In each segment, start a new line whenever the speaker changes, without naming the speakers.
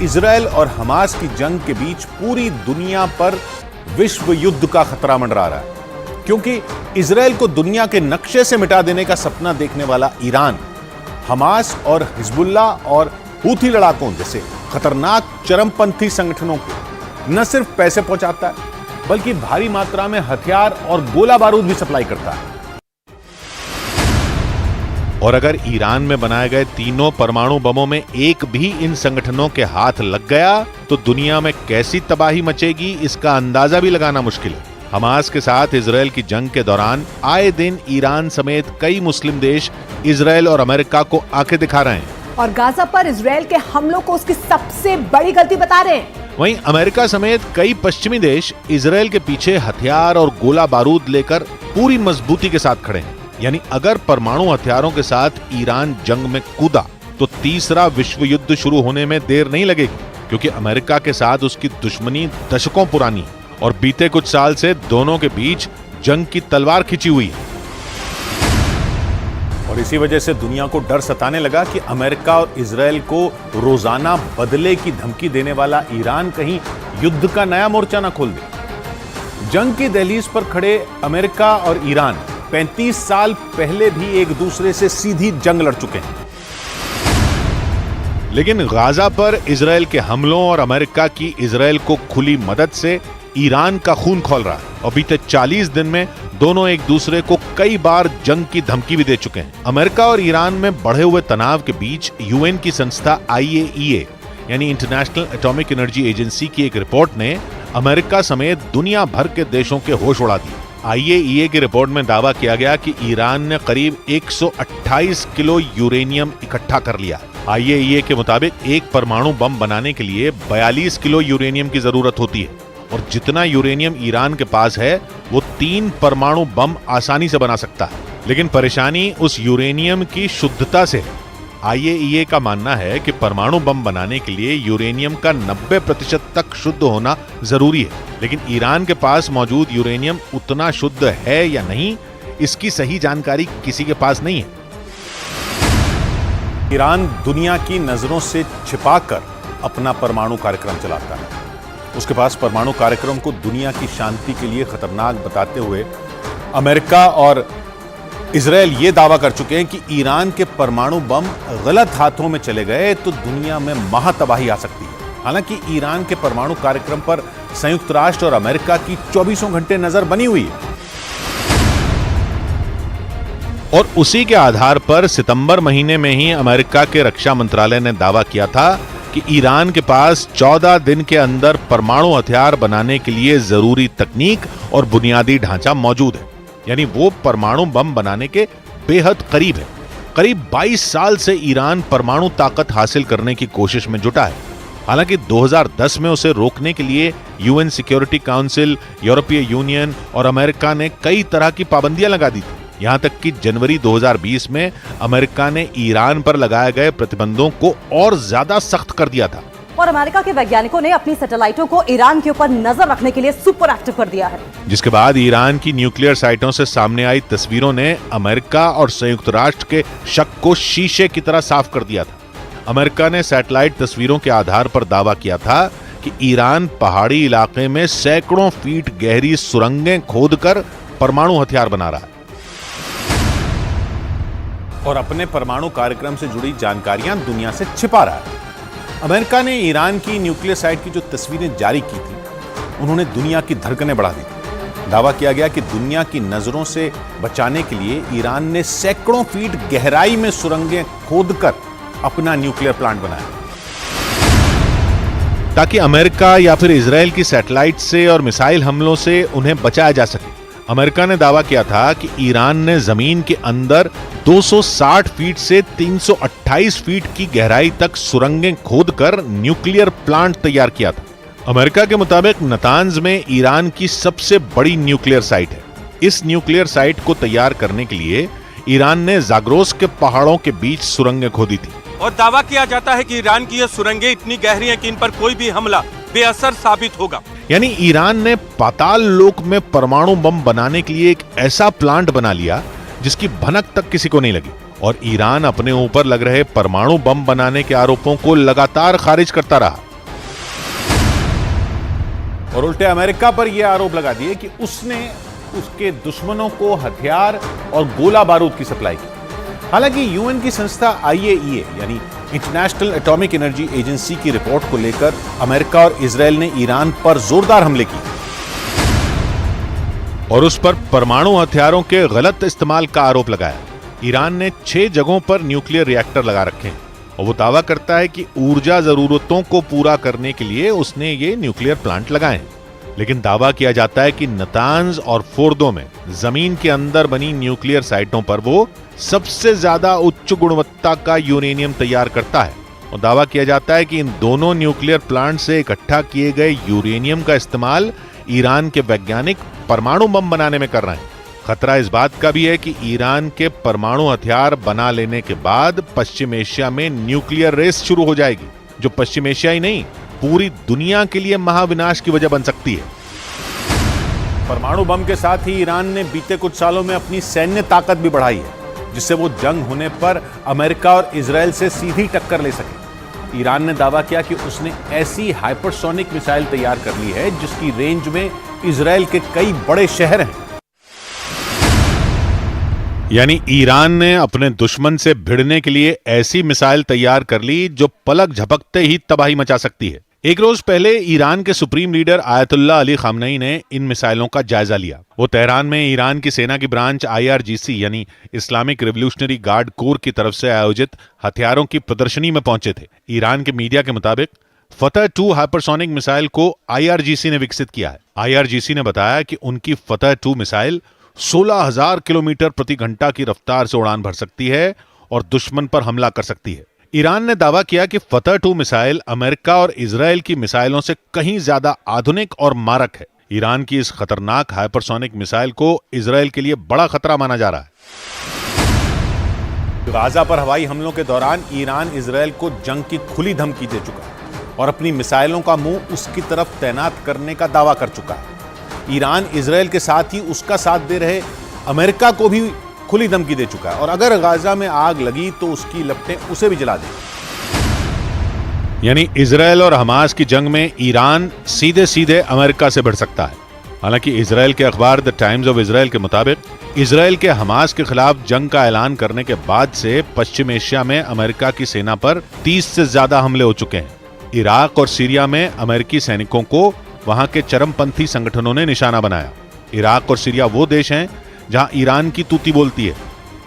Israel और Hamas की जंग के बीच पूरी दुनिया पर विश्व युद्ध का खतरा मंडरा रहा है, क्योंकि इजरायल को दुनिया के नक्शे से मिटा देने का सपना देखने वाला ईरान हमास और हिजबुल्ला और हूथी लड़ाकों जैसे खतरनाक चरमपंथी संगठनों को न सिर्फ पैसे पहुंचाता है, बल्कि भारी मात्रा में हथियार और गोला बारूद भी सप्लाई करता है। और अगर ईरान में बनाए गए तीनों परमाणु बमों में एक भी इन संगठनों के हाथ लग गया तो दुनिया में कैसी तबाही मचेगी, इसका अंदाजा भी लगाना मुश्किल है। हमास के साथ इजरायल की जंग के दौरान आए दिन ईरान समेत कई मुस्लिम देश इजरायल और अमेरिका को आंखें दिखा रहे हैं
और गाजा पर इजरायल के हमलों को उसकी सबसे बड़ी गलती बता रहे हैं।
वहीं अमेरिका समेत कई पश्चिमी देश इजरायल के पीछे हथियार और गोला बारूद लेकर पूरी मजबूती के साथ खड़े हैं। यानी अगर परमाणु हथियारों के साथ ईरान जंग में कूदा तो तीसरा विश्व युद्ध शुरू होने में देर नहीं लगेगी, क्योंकि अमेरिका के साथ उसकी दुश्मनी दशकों पुरानी है और बीते कुछ साल से दोनों के बीच जंग की तलवार खिंची हुई है। और इसी वजह से दुनिया को डर सताने लगा कि अमेरिका और इजरायल को रोजाना बदले की धमकी देने वाला ईरान कहीं युद्ध का नया मोर्चा न खोल दे। जंग की दहलीज पर खड़े अमेरिका और ईरान 35 साल पहले भी एक दूसरे से सीधी जंग लड़ चुके हैं, लेकिन गाजा पर इजरायल के हमलों और अमेरिका की इजरायल को खुली मदद से ईरान का खून खौल रहा है और बीते 40 दिन में दोनों एक दूसरे को कई बार जंग की धमकी भी दे चुके हैं। अमेरिका और ईरान में बढ़े हुए तनाव के बीच यूएन की संस्था IAEA यानी इंटरनेशनल एटॉमिक एनर्जी एजेंसी की एक रिपोर्ट ने अमेरिका समेत दुनिया भर के देशों के होश उड़ा दिए। IAEA की रिपोर्ट में दावा किया गया कि ईरान ने करीब 128 किलो यूरेनियम इकट्ठा कर लिया। IAEA के मुताबिक एक परमाणु बम बनाने के लिए 42 किलो यूरेनियम की जरूरत होती है और जितना यूरेनियम ईरान के पास है वो 3 परमाणु बम आसानी से बना सकता है। लेकिन परेशानी उस यूरेनियम की शुद्धता से है। IAEA का मानना है कि परमाणु बम बनाने के लिए यूरेनियम का 90% तक शुद्ध होना जरूरी है, लेकिन ईरान के पास मौजूद यूरेनियम उतना शुद्ध है या नहीं, इसकी सही जानकारी किसी के पास नहीं है। ईरान दुनिया की नजरों से छिपाकर अपना परमाणु कार्यक्रम चलाता है। उसके पास परमाणु कार्यक्रम को दुनिया की शांति के लिए खतरनाक बताते हुए अमेरिका और इजरायल ये दावा कर चुके हैं कि ईरान के परमाणु बम गलत हाथों में चले गए तो दुनिया में महातबाही आ सकती है। हालांकि ईरान के परमाणु कार्यक्रम पर संयुक्त राष्ट्र और अमेरिका की 24 घंटे नजर बनी हुई है और उसी के आधार पर सितंबर महीने में ही अमेरिका के रक्षा मंत्रालय ने दावा किया था कि ईरान के पास 14 दिन के अंदर परमाणु हथियार बनाने के लिए जरूरी तकनीक और बुनियादी ढांचा मौजूद है। यानी वो परमाणु बम बनाने के बेहद करीब है। करीब 22 साल से ईरान परमाणु ताकत हासिल करने की कोशिश में जुटा है। हालांकि 2010 में उसे रोकने के लिए यूएन सिक्योरिटी काउंसिल, यूरोपीय यूनियन और अमेरिका ने कई तरह की पाबंदियां लगा दी थी। यहां तक कि जनवरी 2020 में अमेरिका ने ईरान पर लगाए गए प्रतिबंधों को और ज्यादा सख्त कर दिया था
और अमेरिका के वैज्ञानिकों ने अपनी सैटेलाइटों को ईरान के ऊपर नजर रखने के लिए सुपर एक्टिव कर दिया है।
जिसके बाद ईरान की न्यूक्लियर साइटों से सामने आई तस्वीरों ने अमेरिका और संयुक्त राष्ट्र के शक को शीशे की तरह साफ कर दिया था। अमेरिका ने सैटेलाइट तस्वीरों के आधार पर दावा किया था कि ईरान पहाड़ी इलाके में सैकड़ों फीट गहरी सुरंगें खोदकर परमाणु हथियार बना रहा है और अपने परमाणु कार्यक्रम से जुड़ी जानकारियां दुनिया से छिपा रहा है। अमेरिका ने ईरान की न्यूक्लियर साइट की जो तस्वीरें जारी की थी, उन्होंने दुनिया की धड़कनें बढ़ा दी थी। दावा किया गया कि दुनिया की नजरों से बचाने के लिए ईरान ने सैकड़ों फीट गहराई में सुरंगें खोदकर अपना न्यूक्लियर प्लांट बनाया ताकि अमेरिका या फिर इजरायल की सैटेलाइट से और मिसाइल हमलों से उन्हें बचाया जा सके। अमेरिका ने दावा किया था कि ईरान ने जमीन के अंदर 260 फीट से 328 फीट की गहराई तक सुरंगें खोदकर न्यूक्लियर प्लांट तैयार किया था। अमेरिका के मुताबिक नतांज में ईरान की सबसे बड़ी न्यूक्लियर साइट है। इस न्यूक्लियर साइट को तैयार करने के लिए ईरान ने जाग्रोस के पहाड़ों के बीच सुरंगें खोदी थी
और दावा किया जाता है कि ईरान की ये सुरंगें इतनी गहरी हैं कि इन पर कोई भी हमला बेअसर साबित होगा।
यानी ईरान ने पाताल लोक में परमाणु बम बनाने के लिए एक ऐसा प्लांट बना लिया जिसकी भनक तक किसी को नहीं लगी और ईरान अपने ऊपर लग रहे परमाणु बम बनाने के आरोपों को लगातार खारिज करता रहा। और उल्टे अमेरिका पर यह आरोप लगा दिए कि उसने उसके दुश्मनों को हथियार और गोला बारूद की सप्लाई की। हालांकि यूएन की संस्था IAEA यानी इंटरनेशनल एटॉमिक एनर्जी एजेंसी की रिपोर्ट को लेकर अमेरिका और इजरायल ने ईरान पर जोरदार हमले किए और उस पर परमाणु हथियारों के गलत इस्तेमाल का आरोप लगाया। ईरान ने 6 जगहों पर न्यूक्लियर रिएक्टर लगा रखे हैं और वो दावा करता है कि ऊर्जा जरूरतों को पूरा करने के लिए उसने ये न्यूक्लियर प्लांट लगाए हैं। लेकिन दावा किया जाता है कि नतांज और फोर्दो में जमीन के अंदर बनी न्यूक्लियर साइटों पर वो सबसे ज्यादा उच्च गुणवत्ता का यूरेनियम तैयार करता है और दावा किया जाता है कि इन दोनों न्यूक्लियर प्लांट से इकट्ठा किए गए यूरेनियम का इस्तेमाल ईरान के वैज्ञानिक परमाणु बम बनाने में कर रहे हैं। खतरा इस बात का भी है कि ईरान के परमाणु हथियार बना लेने के बाद पश्चिम एशिया में न्यूक्लियर रेस शुरू हो जाएगी, जो पश्चिम एशिया ही नहीं पूरी दुनिया के लिए महाविनाश की वजह बन सकती है। परमाणु बम के साथ ही ईरान ने बीते कुछ सालों में अपनी सैन्य ताकत भी बढ़ाई है, जिससे वो जंग होने पर अमेरिका और इजरायल से सीधी टक्कर ले सके। ईरान ने दावा किया कि उसने ऐसी हाइपरसोनिक मिसाइल तैयार कर ली है जिसकी रेंज में इजरायल के कई बड़े शहर हैं। यानी ईरान ने अपने दुश्मन से भिड़ने के लिए ऐसी मिसाइल तैयार कर ली जो पलक झपकते ही तबाही मचा सकती है। एक रोज पहले ईरान के supreme leader Ayatollah Ali Khamenei ने इन मिसाइलों का जायजा लिया। वो तेहरान में ईरान की सेना की ब्रांच IRGC यानी इस्लामिक रिवोल्यूशनरी गार्ड कोर की तरफ से आयोजित हथियारों की प्रदर्शनी में पहुंचे थे। ईरान के मीडिया के मुताबिक फतह 2 हाइपरसोनिक मिसाइल को IRGC ने विकसित किया है। IRGC ने बताया कि उनकी फतह 2 मिसाइल 16,000 किलोमीटर प्रति घंटा की रफ्तार से उड़ान भर सकती है और दुश्मन पर हमला कर सकती है। ईरान ने दावा किया कि फतह 2 मिसाइल अमेरिका और इजरायल की मिसाइलों से कहीं ज्यादा आधुनिक और मारक है। ईरान की इस खतरनाक हाइपरसोनिक मिसाइल को इजरायल के लिए बड़ा खतरा माना जा रहा है। गाजा पर हवाई हमलों के दौरान ईरान इजरायल को जंग की खुली धमकी दे चुका है और अपनी मिसाइलों का मुंह उसकी तरफ तैनात करने का दावा कर चुका है। ईरान इजरायल के साथ ही उसका साथ दे रहे अमेरिका को भी खुली धमकी दे चुका है और अगर गाजा में आग लगी तो उसकी लपटें उसे भी जला देगी। यानी इजरायल और हमास की जंग में ईरान सीधे सीधे अमेरिका से भिड़ सकता है। हालांकि इजरायल के अखबार द टाइम्स ऑफ इजरायल के मुताबिक इजरायल के हमास के खिलाफ जंग का ऐलान करने के बाद से पश्चिम एशिया में अमेरिका की सेना पर 30 से ज्यादा हमले हो चुके हैं। इराक और सीरिया में अमेरिकी सैनिकों को वहां के चरमपंथी संगठनों ने निशाना बनाया। इराक और सीरिया वो देश हैं जहां ईरान की तूती बोलती है।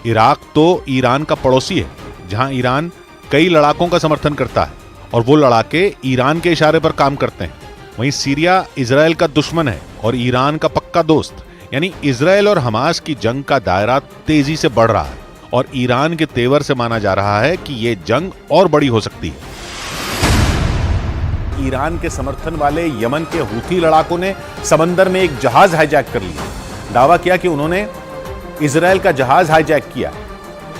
इराक तो ईरान का पड़ोसी है, जहां ईरान कई लड़ाकों का समर्थन करता है और वो लड़ाके ईरान के इशारे पर काम करते हैं। वहीं सीरिया इजरायल का दुश्मन है और ईरान का पक्का दोस्त। यानी इजरायल और हमास की जंग का दायरा तेजी से बढ़ रहा है और ईरान के तेवर से माना जा रहा है कि ये जंग और बड़ी हो सकती है। ईरान के समर्थन वाले यमन के हूथी लड़ाकों ने समंदर में एक जहाज हाईजैक कर लिया। दावा किया कि उन्होंने इजरायल का जहाज हाईजैक किया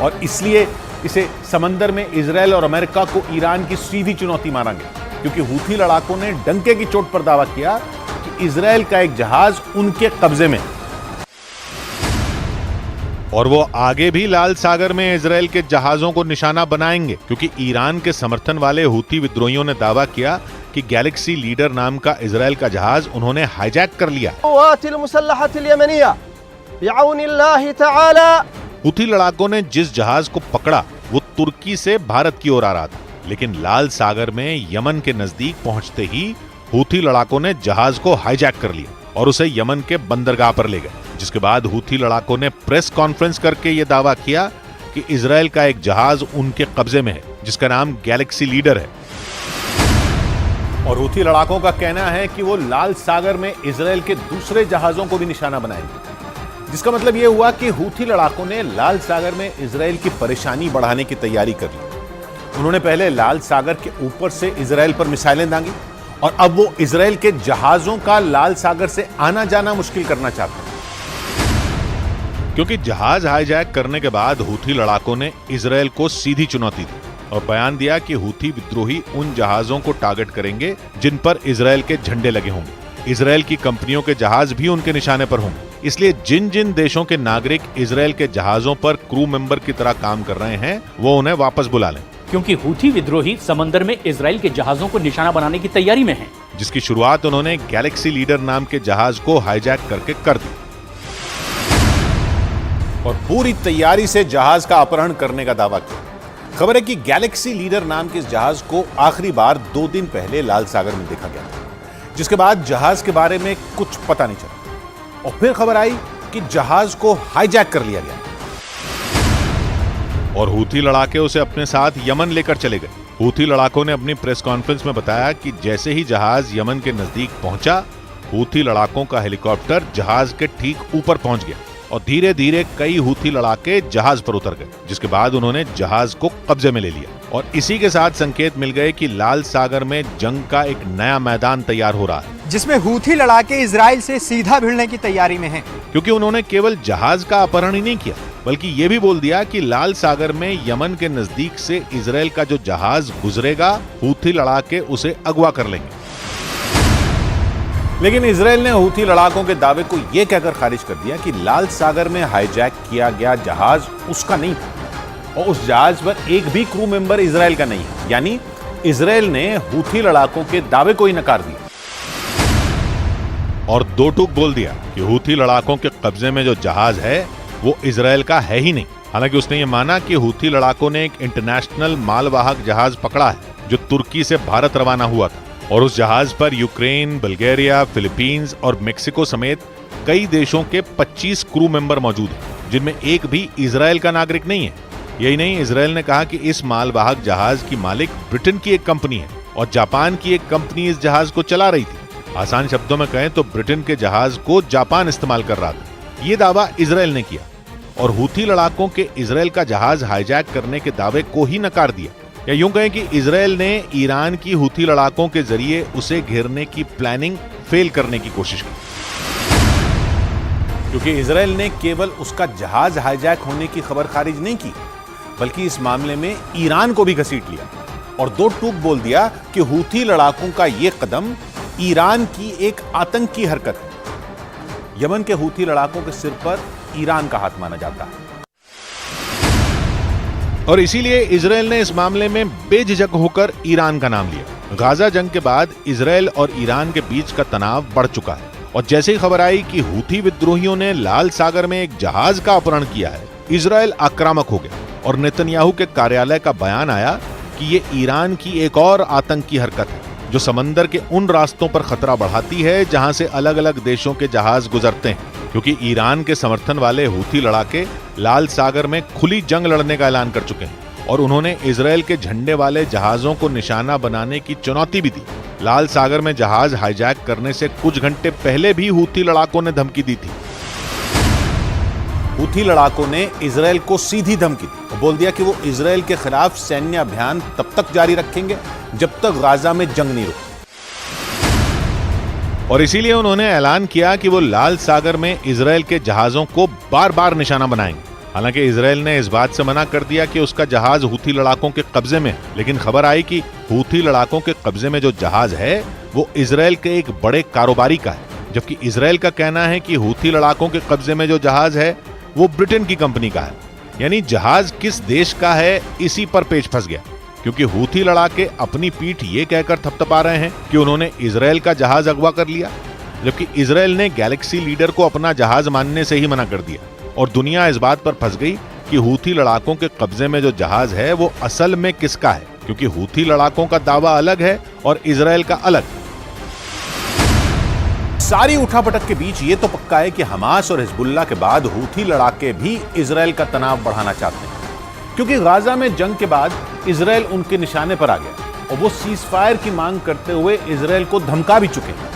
और इसलिए इसे समंदर में इजरायल और अमेरिका को ईरान की सीधी चुनौती माना गया, क्योंकि हूथी लड़ाकों ने डंके की चोट पर दावा किया कि इजरायल का एक जहाज उनके कब्जे में और वो आगे भी लाल सागर में इजरायल के जहाजों को निशाना बनाएंगे, क्योंकि ईरान के समर्थन वाले हूथी विद्रोहियों ने दावा किया कि गैलेक्सी लीडर नाम का इजरायल का जहाज उन्होंने हाईजैक कर लिया। हूथी लड़ाकों ने जिस जहाज को पकड़ा वो तुर्की से भारत की ओर आ रहा था, लेकिन लाल सागर में यमन के नजदीक पहुंचते ही हूथी लड़ाकों ने जहाज को हाईजैक कर लिया और उसे यमन के बंदरगाह पर ले गए। जिसके बाद हूथी लड़ाकों ने प्रेस कॉन्फ्रेंस करके यह दावा किया कि इजरायल का एक जहाज उनके कब्जे में है, जिसका नाम गैलेक्सी लीडर है। और हूथी लड़ाकों का कहना है कि वो लाल सागर में इजरायल के दूसरे जहाजों को भी निशाना बनाएंगे, जिसका मतलब यह हुआ कि हूथी लड़ाकों ने लाल सागर में इजरायल की परेशानी बढ़ाने की तैयारी कर ली। उन्होंने पहले लाल सागर के ऊपर से इजरायल पर मिसाइलें दागी और अब वो इजरायल के जहाजों का लाल सागर से आना जाना मुश्किल करना चाहते हैं। क्योंकि जहाज हाईजैक करने के बाद हूथी लड़ाकों ने इजरायल को सीधी चुनौती दी और बयान दिया कि हूथी विद्रोही उन जहाजों को टारगेट करेंगे जिन पर इजरायल के झंडे लगे होंगे। इजरायल की कंपनियों के जहाज भी उनके निशाने पर होंगे, इसलिए जिन जिन देशों के नागरिक इजरायल के जहाजों पर क्रू मेंबर की तरह काम कर रहे हैं वो उन्हें वापस बुला लें।
क्योंकि हूथी विद्रोही समंदर में इजराइल के जहाजों को निशाना बनाने की तैयारी में हैं।
जिसकी शुरुआत उन्होंने गैलेक्सी लीडर नाम के जहाज को हाईजैक करके कर दी और पूरी तैयारी से जहाज का अपहरण करने का दावा किया। खबर है कि गैलेक्सी लीडर नाम के इस जहाज को आखिरी बार 2 दिन पहले लाल सागर में देखा गया था, जिसके बाद जहाज के बारे में कुछ पता नहीं चला और फिर खबर आई कि जहाज को हाईजैक कर लिया गया और हूथी लड़ाके उसे अपने साथ यमन लेकर चले गए। हूथी लड़ाकों ने अपनी प्रेस कॉन्फ्रेंस में बताया कि जैसे ही जहाज यमन के नजदीक पहुंचा, हूथी लड़ाकों का हेलीकॉप्टर जहाज के ठीक ऊपर पहुंच गया और धीरे धीरे कई हूथी लड़ाके जहाज पर उतर गए, जिसके बाद उन्होंने जहाज को कब्जे में ले लिया और इसी के साथ संकेत मिल गए कि लाल सागर में जंग का एक नया मैदान तैयार हो रहा है,
जिसमें हूथी लड़ाके इजराइल से सीधा भिड़ने की तैयारी में हैं।
क्योंकि उन्होंने केवल जहाज का अपहरण ही नहीं किया, बल्कि ये भी बोल दिया कि लाल सागर में यमन के नजदीक से इजराइल का जो जहाज गुजरेगा, हूथी लड़ाके उसे अगवा कर लेंगे। लेकिन इजराइल ने हूथी लड़ाकों के दावे को यह कहकर खारिज कर दिया कि लाल सागर में हाईजैक किया गया जहाज उसका नहीं था और उस जहाज पर एक भी क्रू मेंबर इजराइल का नहीं है। यानी इजराइल ने हूथी लड़ाकों के दावे को ही नकार दिया और दो टूक बोल दिया कि हूथी लड़ाकों के कब्जे में जो जहाज है वो इजराइल का है ही नहीं। हालांकि उसने ये माना कि हूथी लड़ाकों ने एक इंटरनेशनल मालवाहक जहाज पकड़ा है जो तुर्की से भारत रवाना हुआ था और उस जहाज पर यूक्रेन, बल्गेरिया, फिलीपींस और मेक्सिको समेत कई देशों के 25 क्रू मेंबर मौजूद हैं, जिनमें एक भी इजराइल का नागरिक नहीं है। यही नहीं, इजराइल ने कहा कि इस मालवाहक जहाज की मालिक ब्रिटेन की एक कंपनी है और जापान की एक कंपनी इस जहाज को चला रही थी। आसान शब्दों में कहें तो ब्रिटेन के जहाज को जापान इस्तेमाल कर रहा था। ये दावा इजराइल ने किया और हूथी लड़ाकों के इजराइल का जहाज हाईजैक करने के दावे को ही नकार दिया। या यूं कहें कि इजराइल ने ईरान की हूथी लड़ाकों के जरिए उसे घेरने की प्लानिंग फेल करने की कोशिश की, क्योंकि इजराइल ने केवल उसका जहाज हाईजैक होने की खबर खारिज नहीं की, बल्कि इस मामले में ईरान को भी घसीट लिया और दो टूक बोल दिया कि हूथी लड़ाकों का यह कदम ईरान की एक आतंकी हरकत है। यमन के हूथी लड़ाकों के सिर पर ईरान का हाथ माना जाता है और इसीलिए इजराइल ने इस मामले में बेझिझक होकर ईरान का नाम लिया। गाजा जंग के बाद इजराइल और ईरान के बीच का तनाव बढ़ चुका है और जैसे ही खबर आई कि हूथी विद्रोहियों ने लाल सागर में एक जहाज का अपहरण किया है, इजराइल आक्रामक हो गया और नेतन्याहू के कार्यालय का बयान आया कि ये ईरान की एक और आतंकी हरकत है जो समंदर के उन रास्तों पर खतरा बढ़ाती है जहां से अलग अलग देशों के जहाज गुजरते हैं, क्योंकि ईरान के समर्थन वाले हूथी लड़ाके लाल सागर में खुली जंग लड़ने का ऐलान कर चुके हैं और उन्होंने इजराइल के झंडे वाले जहाजों को निशाना बनाने की चुनौती भी दी। लाल सागर में जहाज हाईजैक करने से कुछ घंटे पहले भी हूथी लड़ाकों ने धमकी दी थी। हूथी लड़ाकों ने इजराइल को सीधी धमकी दी और बोल दिया कि वो इजराइल के खिलाफ सैन्य अभियान तब तक जारी रखेंगे जब तक गाजा में जंग नहीं रुकती और इसीलिए उन्होंने ऐलान किया कि वो लाल सागर में इजराइल के जहाजों को बार बार निशाना बनाएंगे। हालांकि इजराइल ने इस बात से मना कर दिया कि उसका जहाज हूथी लड़ाकों के कब्जे में, लेकिन खबर आई कि हूथी लड़ाकों के कब्जे में जो जहाज है वो इजराइल के एक बड़े कारोबारी का है, जबकि इजराइल का कहना है कि हूथी लड़ाकों के कब्जे में जो जहाज है वो ब्रिटेन की कंपनी का है। यानी जहाज किस देश का है, इसी पर पेच फंस गया, क्योंकि हूथी लड़ाके अपनी पीठ ये कहकर थपथपा रहे हैं कि उन्होंने इजराइल का जहाज अगवा कर लिया, जबकि इजराइल ने गैलेक्सी लीडर को अपना जहाज मानने से ही मना कर दिया और दुनिया इस बात पर फंस गई कि हूथी लड़ाकों के कब्जे में जो जहाज है वो असल में किसका है, क्योंकि हूथी लड़ाकों का दावा अलग है और इजराइल का अलग। सारी उठापटक के बीच ये तो पक्का है कि हमास और हिजबुल्लाह के बाद हूथी लड़ाके भी इजराइल का तनाव बढ़ाना चाहते हैं, क्योंकि गाजा में जंग के बाद इजराइल उनके निशाने पर आ गया और वो सीज फायर की मांग करते हुए इजराइल को धमका भी चुके हैं।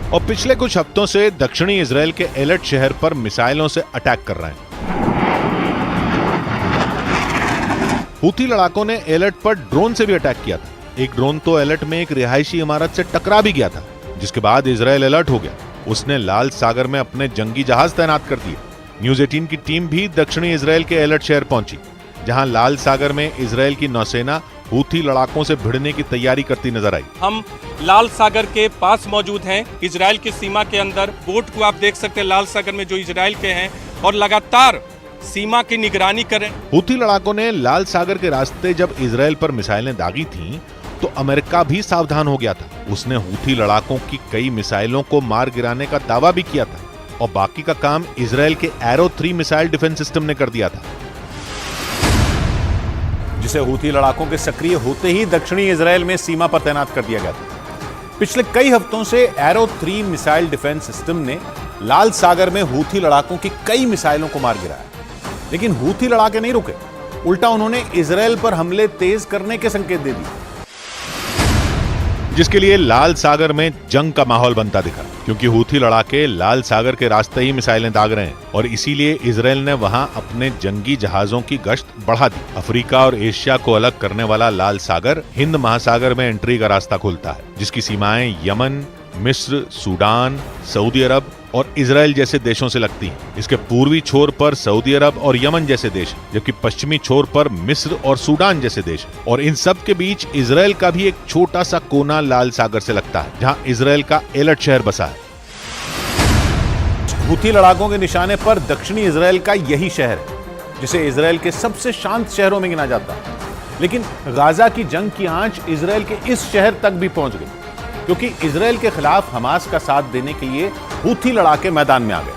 और पिछले कुछ हफ्तों से दक्षिणी इजराइल के एलट शहर पर मिसाइलों से अटैक कर रहे हैं। हूथी लड़ाकों ने एलट पर ड्रोन से भी अटैक किया था। एक ड्रोन तो एलट में एक रिहायशी इमारत से टकरा भी गया था, जिसके बाद इजराइल अलर्ट हो गया। उसने लाल सागर में अपने जंगी जहाज तैनात कर दिए। न्यूज़ 18 की टीम भी दक्षिणी इजराइल के एलट शहर पहुंची, जहां लाल सागर में इजराइल की नौसेना हूथी लड़ाकों से भिड़ने की तैयारी करती नजर आई।
हम लाल सागर के पास मौजूद हैं, इजराइल की सीमा के अंदर। बोट को आप देख सकते हैं लाल सागर में जो इजराइल के हैं, और लगातार सीमा की निगरानी करें।
हूथी लड़ाकों ने लाल सागर के रास्ते जब इजराइल पर मिसाइलें दागी थीं, तो अमेरिका भी सावधान हो गया था। उसने हूथी लड़ाकों की कई मिसाइलों को मार गिराने का दावा भी किया था और बाकी का काम इजराइल के एरो 3 मिसाइल डिफेंस सिस्टम ने कर दिया था, जिसे हूथी लड़ाकों के सक्रिय होते ही दक्षिणी इजराइल में सीमा पर तैनात कर दिया गया था। पिछले कई हफ्तों से एरो 3 मिसाइल डिफेंस सिस्टम ने लाल सागर में हूथी लड़ाकों की कई मिसाइलों को मार गिराया, लेकिन हूथी लड़ाके नहीं रुके। उल्टा उन्होंने इजराइल पर हमले तेज करने के संकेत दे दिए, जिसके लिए लाल सागर में जंग का माहौल बनता दिखा, क्योंकि हूथी लड़ाके लाल सागर के रास्ते ही मिसाइलें दाग रहे हैं और इसीलिए इजराइल ने वहां अपने जंगी जहाजों की गश्त बढ़ा दी। अफ्रीका और एशिया को अलग करने वाला लाल सागर हिंद महासागर में एंट्री का रास्ता खोलता है, जिसकी सीमाएं यमन, मिस्र, सूडान, सऊदी अरब और इजराइल जैसे देशों से लगती हैं। इसके पूर्वी छोर पर सऊदी अरब और यमन जैसे देश, जबकि पश्चिमी छोर पर मिस्र और सूडान जैसे देश, और इन सब के बीच इजराइल का भी एक छोटा सा कोना लाल सागर से लगता है, जहां इजराइल का एलर्ट शहर बसा है। हूथी लड़ाकों के निशाने पर दक्षिणी इजराइल का यही शहर है, जिसे इजराइल के सबसे शांत शहरों में गिना जाता है। लेकिन गाजा की जंग की आंच इजराइल के इस शहर तक भी पहुंच गई, क्योंकि इजराइल के खिलाफ हमास का साथ देने के लिए हूथी लड़ाके मैदान में आ गए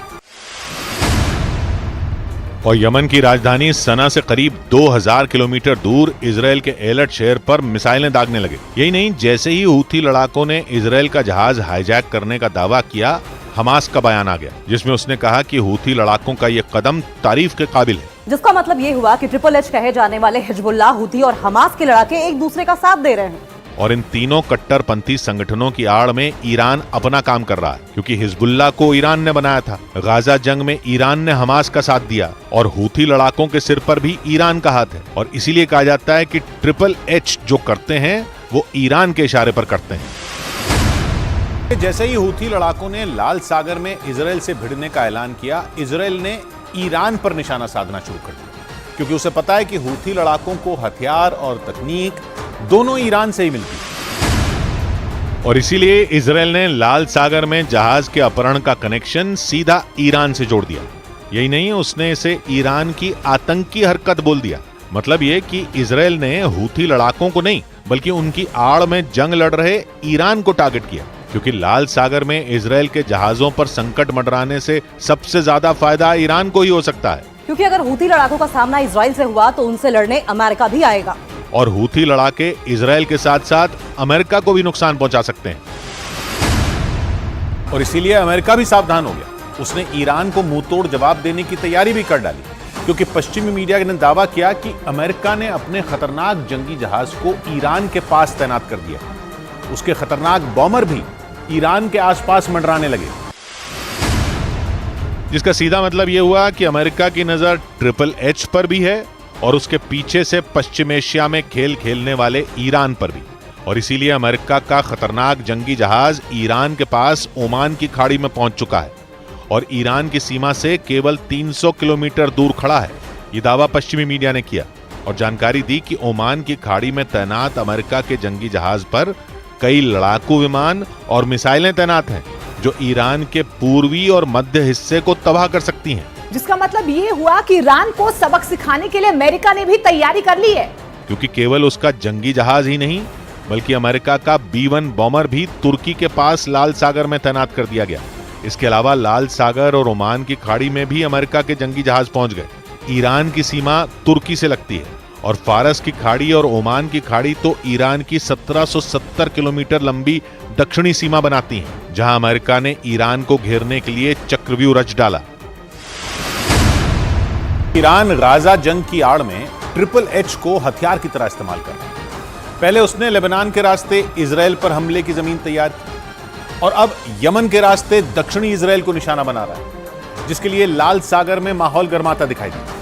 और यमन की राजधानी सना से करीब 2000 किलोमीटर दूर इजराइल के एलर्ट शहर पर मिसाइलें दागने लगे। यही नहीं, जैसे ही हूथी लड़ाकों ने इजराइल का जहाज हाईजैक करने का दावा किया, हमास का बयान आ गया, जिसमें उसने कहा कि हूथी लड़ाकों का यह कदम तारीफ के काबिल है।
जिसका मतलब ये हुआ कि ट्रिपल एच कहे जाने वाले हिजबुल्लाह, हूथी और हमास के लड़ाके एक दूसरे का साथ दे रहे हैं
और इन तीनों कट्टरपंथी संगठनों की आड़ में ईरान अपना काम कर रहा है, क्योंकि हिजबुल्लाह को ईरान ने बनाया था। गाजा जंग में ईरान ने हमास का साथ दिया और हूथी लड़ाकों के सिर पर भी ईरान का हाथ है, और इसीलिए कहा जाता है कि ट्रिपल एच जो करते हैं वो ईरान के इशारे पर करते हैं। जैसे ही हूथी लड़ाकों ने लाल सागर में इजराइल से भिड़ने का ऐलान किया, इजराइल ने ईरान पर निशाना साधना शुरू कर दिया, क्योंकि उसे पता है कि हूथी लड़ाकों को हथियार और तकनीक दोनों ईरान से ही मिलती है, और इसीलिए इजराइल ने लाल सागर में जहाज के अपहरण का कनेक्शन सीधा ईरान से जोड़ दिया। यही नहीं, उसने इसे ईरान की आतंकी हरकत बोल दिया। मतलब ये कि इजराइल ने हूथी लड़ाकों को नहीं, बल्कि उनकी आड़ में जंग लड़ रहे ईरान को टारगेट किया, क्योंकि लाल सागर में इजराइल के जहाजों पर संकट मंडराने से सबसे ज्यादा फायदा ईरान को ही हो सकता है,
क्योंकि अगर हूथी लड़ाकों का सामना इजराइल से हुआ तो उनसे लड़ने अमेरिका भी आएगा,
और हूथी लड़ाके इजराइल के साथ साथ अमेरिका को भी नुकसान पहुंचा सकते हैं। और इसीलिए अमेरिका भी सावधान हो गया। उसने ईरान को मुंहतोड़ जवाब देने की तैयारी भी कर डाली, क्योंकि पश्चिमी मीडिया ने दावा किया कि अमेरिका ने अपने खतरनाक जंगी जहाज को ईरान के पास तैनात कर दिया। उसके खतरनाक बॉमर भी ईरान के आसपास मंडराने लगे, जिसका सीधा मतलब यह हुआ कि अमेरिका की नजर ट्रिपल एच पर भी है और उसके पीछे से पश्चिम एशिया में खेल खेलने वाले ईरान पर भी। और इसीलिए अमेरिका का खतरनाक जंगी जहाज ईरान के पास ओमान की खाड़ी में पहुंच चुका है और ईरान की सीमा से केवल 300 किलोमीटर दूर खड़ा है। ये दावा पश्चिमी मीडिया ने किया और जानकारी दी कि ओमान की खाड़ी में तैनात अमेरिका के जंगी जहाज पर कई लड़ाकू विमान और मिसाइलें तैनात हैं, जो ईरान के पूर्वी और मध्य हिस्से को तबाह कर सकती हैं।
जिसका मतलब ये हुआ कि ईरान को सबक सिखाने के लिए अमेरिका ने भी तैयारी कर ली है,
क्योंकि केवल उसका जंगी जहाज ही नहीं, बल्कि अमेरिका का B-1 बॉमर भी तुर्की के पास लाल सागर में तैनात कर दिया गया। इसके अलावा लाल सागर और ओमान की खाड़ी में भी अमेरिका के जंगी जहाज पहुंच गए। ईरान की सीमा तुर्की से लगती है और फारस की खाड़ी और ओमान की खाड़ी तो ईरान की 1770 किलोमीटर लंबी दक्षिणी सीमा बनाती हैं, जहां अमेरिका ने ईरान को घेरने के लिए चक्रव्यूह रच डाला। ईरान गाजा जंग की आड़ में ट्रिपल एच को हथियार की तरह इस्तेमाल कर रहा है। पहले उसने लेबनान के रास्ते इजराइल पर हमले की जमीन तैयार की और अब यमन के रास्ते दक्षिणी इजराइल को निशाना बना रहा है, जिसके लिए लाल सागर में माहौल गर्माता दिखाई देता है।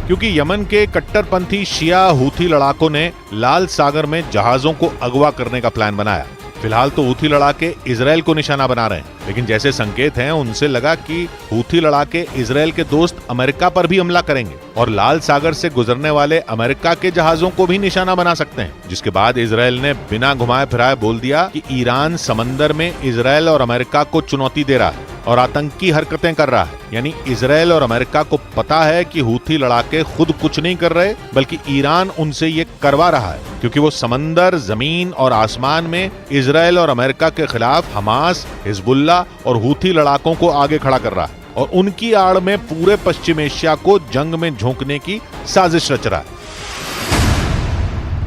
क्योंकि यमन के कट्टरपंथी शिया हूथी लड़ाकों ने लाल सागर में जहाजों को अगवा करने का प्लान बनाया। फिलहाल तो हूथी लड़ाके इजराइल को निशाना बना रहे हैं, लेकिन जैसे संकेत हैं उनसे लगा कि हूथी लड़ाके इजराइल के दोस्त अमेरिका पर भी हमला करेंगे और लाल सागर से गुजरने वाले अमेरिका के जहाजों को भी निशाना बना सकते हैं। जिसके बाद इजराइल ने बिना घुमाए फिराए बोल दिया कि ईरान समंदर में इजराइल और अमेरिका को चुनौती दे रहा है और आतंकी हरकतें कर रहा है। यानी इजराइल और अमेरिका को पता है कि हूथी लड़ाके खुद कुछ नहीं कर रहे, बल्कि ईरान उनसे ये करवा रहा है, क्योंकि वो समंदर, जमीन और आसमान में इजराइल और अमेरिका के खिलाफ हमास, हिजबुल्ला और हूथी लड़ाकों को आगे खड़ा कर रहा है और उनकी आड़ में पूरे पश्चिम एशिया को जंग में झोंकने की साजिश रच रहा है।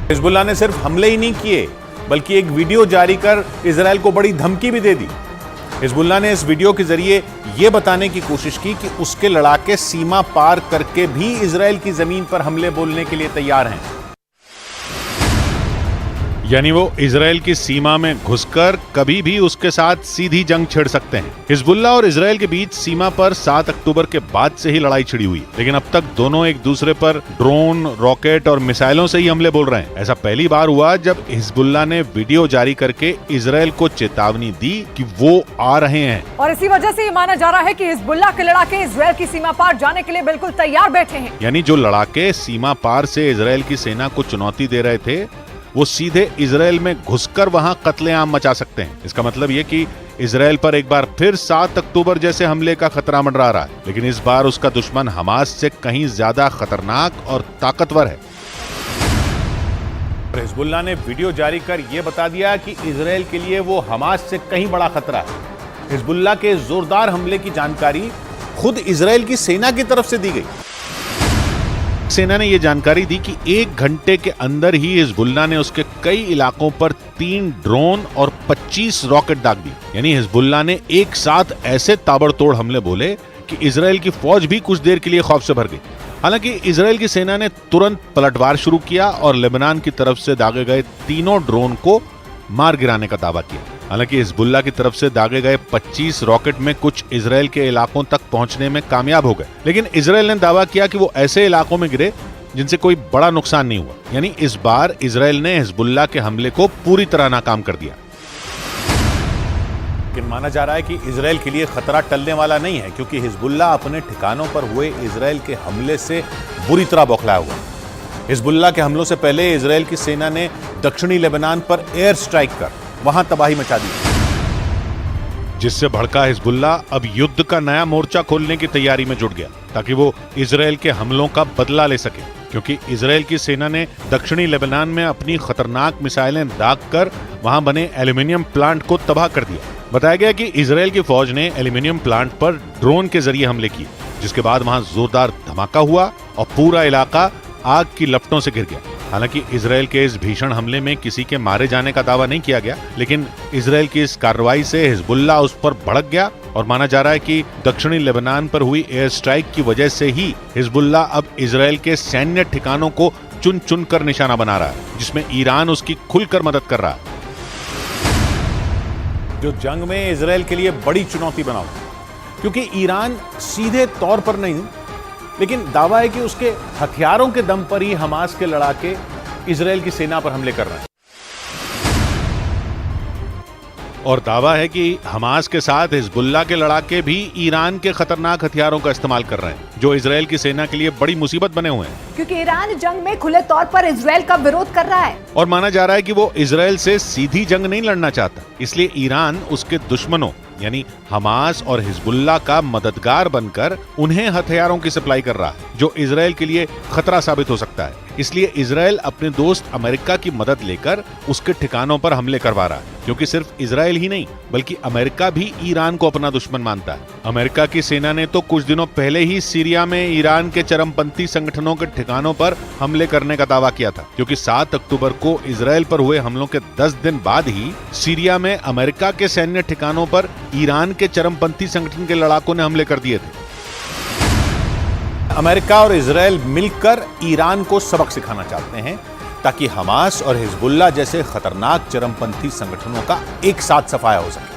हिजबुल्लाह ने सिर्फ हमले ही नहीं किए, बल्कि एक वीडियो जारी कर इजराइल को बड़ी धमकी भी दे दी। हिजबुल्लाह ने इस वीडियो के जरिए यह बताने की कोशिश की कि उसके लड़ाके सीमा पार करके भी इजराइल की जमीन पर हमले बोलने के लिए तैयार हैं।
यानी वो इजराइल की सीमा में घुसकर कभी भी उसके साथ सीधी जंग छेड़ सकते हैं। हिजबुल्लाह और इजराइल के बीच सीमा पर 7 अक्टूबर के बाद से ही लड़ाई छिड़ी हुई, लेकिन अब तक दोनों एक दूसरे पर ड्रोन, रॉकेट और मिसाइलों से ही हमले बोल रहे हैं। ऐसा पहली बार हुआ जब हिजबुल्लाह ने वीडियो जारी करके इजराइल को चेतावनी दी कि वो आ रहे हैं।
और इसी वजह से ये माना जा रहा है कि हिजबुल्लाह के लड़ाके इजराइल की सीमा पार जाने के लिए बिल्कुल तैयार बैठे हैं।
यानी जो लड़ाके सीमा पार से इजराइल की सेना को चुनौती दे रहे थे, वो सीधे इजराइल में घुसकर वहां कत्लेआम मचा सकते हैं। इसका मतलब ये कि इजराइल पर एक बार फिर 7 अक्टूबर जैसे हमले का खतरा मंडरा रहा है, लेकिन इस बार उसका दुश्मन हमास से कहीं ज्यादा खतरनाक और ताकतवर है।
हिजबुल्लाह ने वीडियो जारी कर यह बता दिया कि इजराइल के लिए वो हमास से कहीं बड़ा खतरा है। हिजबुल्लाह के जोरदार हमले की जानकारी खुद इजराइल की सेना की तरफ से दी गई।
सेना ने यह जानकारी दी कि 1 घंटे के अंदर ही हिजबुल्लाह ने उसके कई इलाकों पर 3 ड्रोन और 25 रॉकेट दाग दी। यानी हिजबुल्लाह ने एक साथ ऐसे ताबड़तोड़ हमले बोले कि इजराइल की फौज भी कुछ देर के लिए खौफ से भर गई। हालांकि इजराइल की सेना ने तुरंत पलटवार शुरू किया और लेबनान की तरफ से दागे गए तीनों ड्रोन को मार गिराने का दावा किया। हालांकि हिजबुल्लाह की तरफ से दागे गए 25 रॉकेट में कुछ इजराइल के इलाकों तक पहुंचने में कामयाब हो गए, लेकिन इजराइल ने दावा किया कि वो ऐसे इलाकों में गिरे जिनसे कोई बड़ा नुकसान नहीं हुआ। यानी इस बार इजराइल ने हिजबुल्लाह के हमले को पूरी तरह नाकाम कर दिया।
लेकिन माना जा रहा है कि इजराइल के लिए खतरा टलने वाला नहीं है, क्योंकि हिजबुल्लाह अपने ठिकानों पर हुए इजराइल के हमले से बुरी तरह बौखलाया हुआ है। हिजबुल्लाह के हमलों से पहले इजराइल की सेना ने दक्षिणी लेबनान पर एयर स्ट्राइक कर वहां तबाही मचा दी,
जिससे भड़का हिजबुल्लाह अब युद्ध का नया मोर्चा खोलने की तैयारी में जुट गया, ताकि वो इजराइल के हमलों का बदला ले सके। क्योंकि इजराइल की सेना ने दक्षिणी लेबनान में अपनी खतरनाक मिसाइलें दागकर वहां बने एल्यूमिनियम प्लांट को तबाह कर दिया। बताया गया कि इजराइल की फौज ने एल्यूमिनियम प्लांट पर ड्रोन के जरिए हमले किए, जिसके बाद वहां जोरदार धमाका हुआ और पूरा इलाका आग की लपटों से घिर गया। हालांकि इजराइल के इस भीषण हमले में किसी के मारे जाने का दावा नहीं किया गया, लेकिन इजराइल की इस कार्रवाई से हिजबुल्लाह उस पर भड़क गया और माना जा रहा है कि दक्षिणी लेबनान पर हुई एयर स्ट्राइक की वजह से ही हिजबुल्लाह अब इजराइल के सैन्य ठिकानों को चुन चुन कर निशाना बना रहा है, जिसमें ईरान उसकी खुलकर मदद कर रहा है,
जो जंग में इजराइल के लिए बड़ी चुनौती बना हुआ। क्योंकि ईरान सीधे तौर पर नहीं, लेकिन दावा है कि उसके हथियारों के दम पर ही हमास के लड़ाके इजराइल की सेना पर हमले कर रहे हैं।
और दावा है कि हमास के साथ हिजबुल्लाह के लड़ाके भी ईरान के खतरनाक हथियारों का इस्तेमाल कर रहे हैं, जो इजराइल की सेना के लिए बड़ी मुसीबत बने हुए हैं।
क्योंकि ईरान जंग में खुले तौर पर इजराइल का विरोध कर रहा है
और माना जा रहा है कि वो इजराइल से सीधी जंग नहीं लड़ना चाहता, इसलिए ईरान उसके दुश्मनों यानी हमास और हिजबुल्लाह का मददगार बनकर उन्हें हथियारों की सप्लाई कर रहा है, जो इजराइल के लिए खतरा साबित हो सकता है। इसलिए इजराइल अपने दोस्त अमेरिका की मदद लेकर उसके ठिकानों पर हमले करवा रहा है, क्योंकि सिर्फ इजराइल ही नहीं बल्कि अमेरिका भी ईरान को अपना दुश्मन मानता है। अमेरिका की सेना ने तो कुछ दिनों पहले ही सीरिया में ईरान के चरमपंथी संगठनों के ठिकानों पर हमले करने का दावा किया था, क्योंकि 7 अक्टूबर को इजराइल पर हुए हमलों के 10 दिन बाद ही सीरिया में अमेरिका के सैन्य ठिकानों पर ईरान के चरमपंथी संगठन के लड़ाकों ने हमले कर दिए थे।
अमेरिका और इजराइल मिलकर ईरान को सबक सिखाना चाहते हैं, ताकि हमास और हिजबुल्लाह जैसे खतरनाक चरमपंथी संगठनों का एक साथ सफाया हो सके।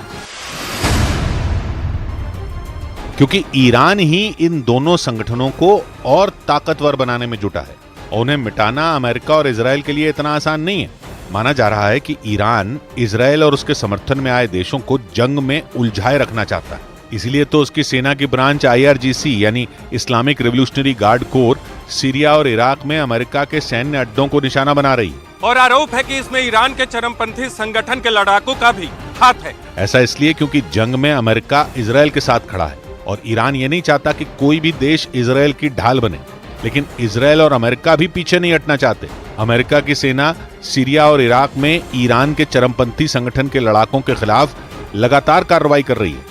क्योंकि ईरान ही इन दोनों संगठनों को और ताकतवर बनाने में जुटा है और उन्हें मिटाना अमेरिका और इजराइल के लिए इतना आसान नहीं है। माना जा रहा है कि ईरान इजराइल और उसके समर्थन में आए देशों को जंग में उलझाए रखना चाहता है, इसीलिए तो उसकी सेना की ब्रांच IRGC यानी Islamic revolutionary guard core Syria और इराक में अमेरिका के सैन्य अड्डों को निशाना बना रही है।
और आरोप है कि इसमें ईरान के चरमपंथी संगठन के लड़ाकों का भी अर्थात है।
ऐसा इसलिए क्योंकि जंग में अमेरिका इजराइल के साथ खड़ा है और ईरान ये नहीं चाहता कि कोई भी देश इजराइल की ढाल बने। लेकिन इजराइल और अमेरिका भी पीछे नहीं हटना चाहते। अमेरिका की सेना सीरिया और इराक में ईरान के चरमपंथी संगठन के लड़ाकों के खिलाफ लगातार कार्रवाई कर रही है।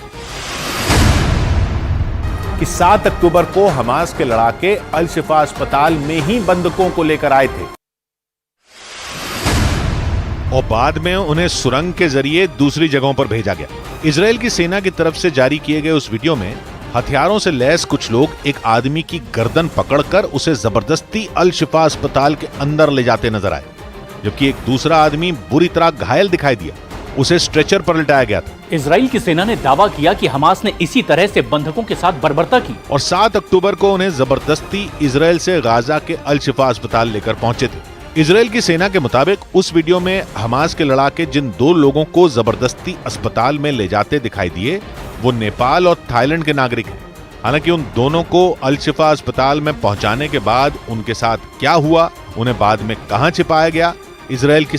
कि 7 अक्टूबर को हमास के लड़ाके अल शिफा अस्पताल में ही बंधकों को लेकर आए थे
और बाद में उन्हें सुरंग के जरिए दूसरी जगहों पर भेजा गया। इजराइल की सेना की तरफ से जारी किए गए उस वीडियो में हथियारों से लैस कुछ लोग एक आदमी की गर्दन पकड़कर उसे जबरदस्ती अल शिफा अस्पताल के अंदर ले जाते नजर आए, जबकि एक दूसरा आदमी बुरी तरह घायल दिखाई दिया। उसे स्ट्रेचर पर लिटाया गया था।
इजराइल की सेना ने दावा किया कि हमास ने इसी तरह से बंधकों के साथ बर्बरता की
और 7 अक्टूबर को उन्हें जबरदस्ती इजराइल से गाजा के अल शिफा अस्पताल लेकर पहुंचे थे। इजराइल की सेना के मुताबिक उस वीडियो में हमास के लड़ाके जिन 2 लोगों को जबरदस्ती अस्पताल में ले जाते दिखाई दिए वो नेपाल और थाईलैंड के नागरिक हैं। हालांकि उन दोनों को अल शिफा अस्पताल में पहुंचाने के बाद उनके साथ क्या हुआ, उन्हें बाद में कहां छिपाया गया, इजराइल की